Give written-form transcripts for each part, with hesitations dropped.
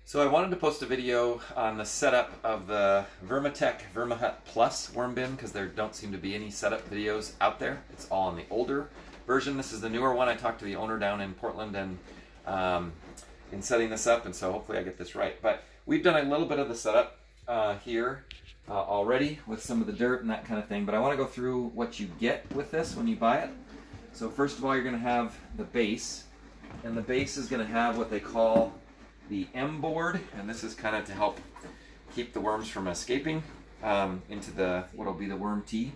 So I wanted to post a video on the setup of the Vermihut Plus worm bin because there don't seem to be any setup videos out there. It's all on the older version. This is the newer one. I talked to the owner down in Portland and in setting this up, and so hopefully I get this right. But we've done a little bit of the setup here already with some of the dirt and that kind of thing, but I want to go through what you get with this when you buy it. So first of all, you're going to have the base, and the base is going to have what they call the M board, and this is kind of to help keep the worms from escaping into the what'll be the worm tea.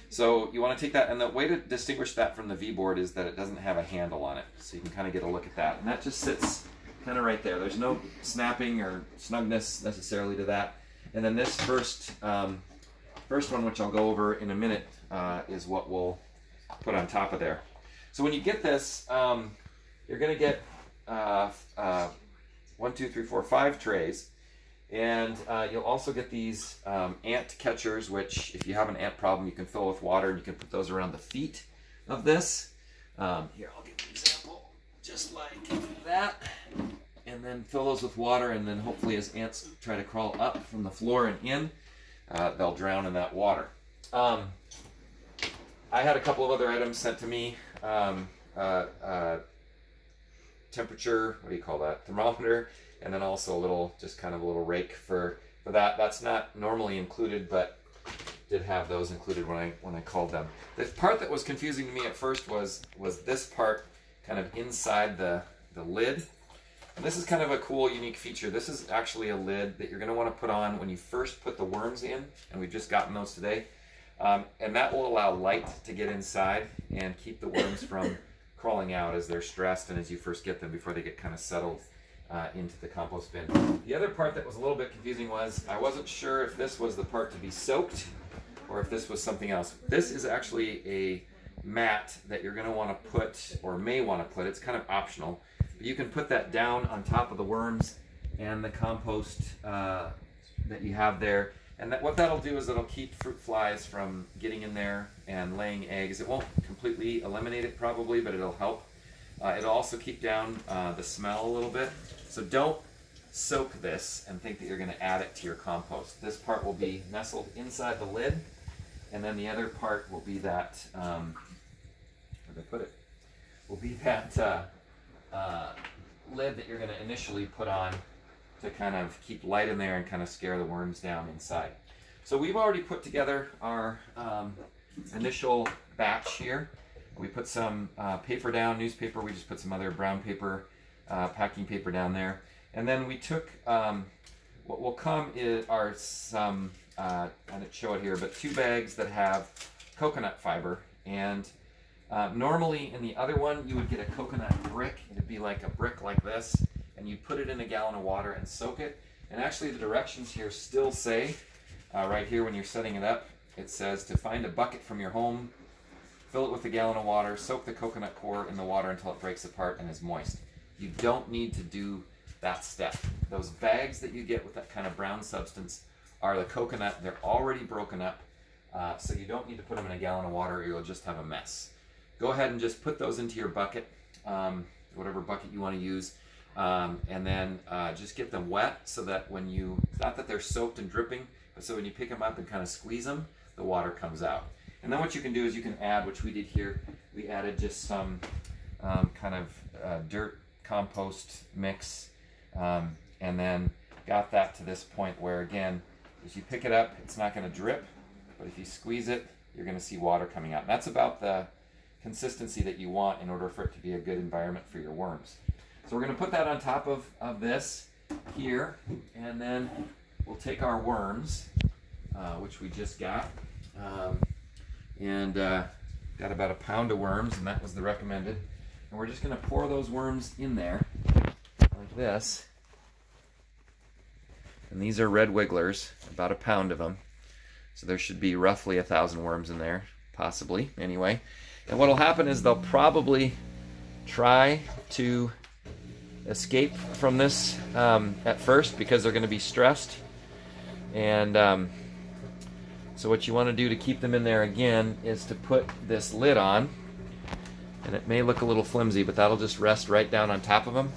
So you want to take that, and the way to distinguish that from the V board is that it doesn't have a handle on it, so you can kind of get a look at that, and that just sits kind of right there. There's no snapping or snugness necessarily to that. And then this first one, which I'll go over in a minute, is what we'll put on top of there. So when you get this, you're going to get 1, 2, 3, 4, 5 trays, and you'll also get these ant catchers, which if you have an ant problem, you can fill with water, and you can put those around the feet of this. Here, I'll give you an example, just like that, and then fill those with water, and then hopefully as ants try to crawl up from the floor and in, they'll drown in that water. I had a couple of other items sent to me. Temperature, what do you call that, thermometer, and then also a little, just kind of a little rake for that. That's not normally included, but did have those included when I called them. The part that was confusing to me at first was this part kind of inside the lid. And this is kind of a cool, unique feature. This is actually a lid that you're going to want to put on when you first put the worms in, and we've just gotten those today. And that will allow light to get inside and keep the worms from crawling out as they're stressed and as you first get them before they get kind of settled into the compost bin. The other part that was a little bit confusing was I wasn't sure if this was the part to be soaked or if this was something else. This is actually a mat that you're going to want to put, or may want to put, it's kind of optional, but you can put that down on top of the worms and the compost that you have there. And what that'll do is it'll keep fruit flies from getting in there and laying eggs. It won't completely eliminate it probably, but it'll help. It'll also keep down the smell a little bit. So don't soak this and think that you're going to add it to your compost. This part will be nestled inside the lid, and then the other part will be that, where did I put it? Will be that lid that you're going to initially put on to kind of keep light in there and kind of scare the worms down inside. So we've already put together our initial batch here. We put some paper down, newspaper, we just put some other brown paper, packing paper down there. And then we took, what will come are some, I didn't show it here, but 2 bags that have coconut fiber. And normally in the other one, you would get a coconut brick. It'd be like a brick like this, and you put it in a gallon of water and soak it. And actually the directions here still say, right here when you're setting it up, it says to find a bucket from your home, fill it with a gallon of water, soak the coconut core in the water until it breaks apart and is moist. You don't need to do that step. Those bags that you get with that kind of brown substance are the coconut. They're already broken up, so you don't need to put them in a gallon of water or you'll just have a mess. Go ahead and just put those into your bucket, whatever bucket you want to use. And then just get them wet so that when you, it's not that they're soaked and dripping, but so when you pick them up and kind of squeeze them, the water comes out. And then what you can do is you can add, which we did here, we added just some kind of dirt compost mix, and then got that to this point where, again, as you pick it up, it's not going to drip, but if you squeeze it, you're going to see water coming out. And that's about the consistency that you want in order for it to be a good environment for your worms. So we're going to put that on top of this here, and then we'll take our worms, which we just got, and got about a pound of worms, and that was the recommended. And we're just going to pour those worms in there like this. And these are red wigglers, about a pound of them. So there should be roughly 1,000 worms in there, possibly, anyway. And what will happen is they'll probably try to escape from this at first because they're going to be stressed. And so what you want to do to keep them in there again is to put this lid on. And it may look a little flimsy, but that'll just rest right down on top of them.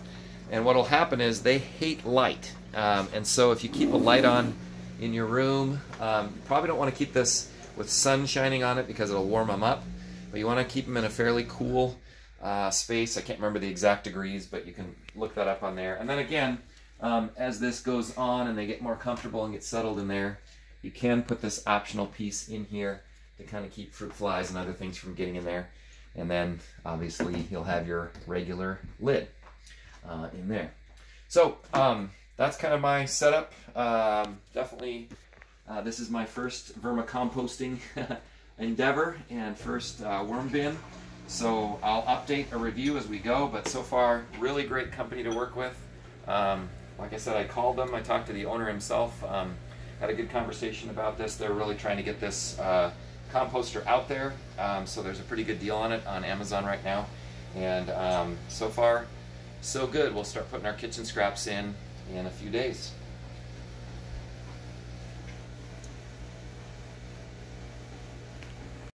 And what will happen is they hate light. And so if you keep a light on in your room, you probably don't want to keep this with sun shining on it because it'll warm them up. But you want to keep them in a fairly cool space. I can't remember the exact degrees, but you can look that up on there. And then again, as this goes on and they get more comfortable and get settled in there, you can put this optional piece in here to kind of keep fruit flies and other things from getting in there. And then obviously you'll have your regular lid in there. So that's kind of my setup. Definitely this is my first vermicomposting endeavor and first worm bin. So I'll update a review as we go, but so far really great company to work with. Like I said, I called them, I talked to the owner himself, had a good conversation about this. They're really trying to get this composter out there, so there's a pretty good deal on it on Amazon right now, and so far so good. We'll start putting our kitchen scraps in a few days.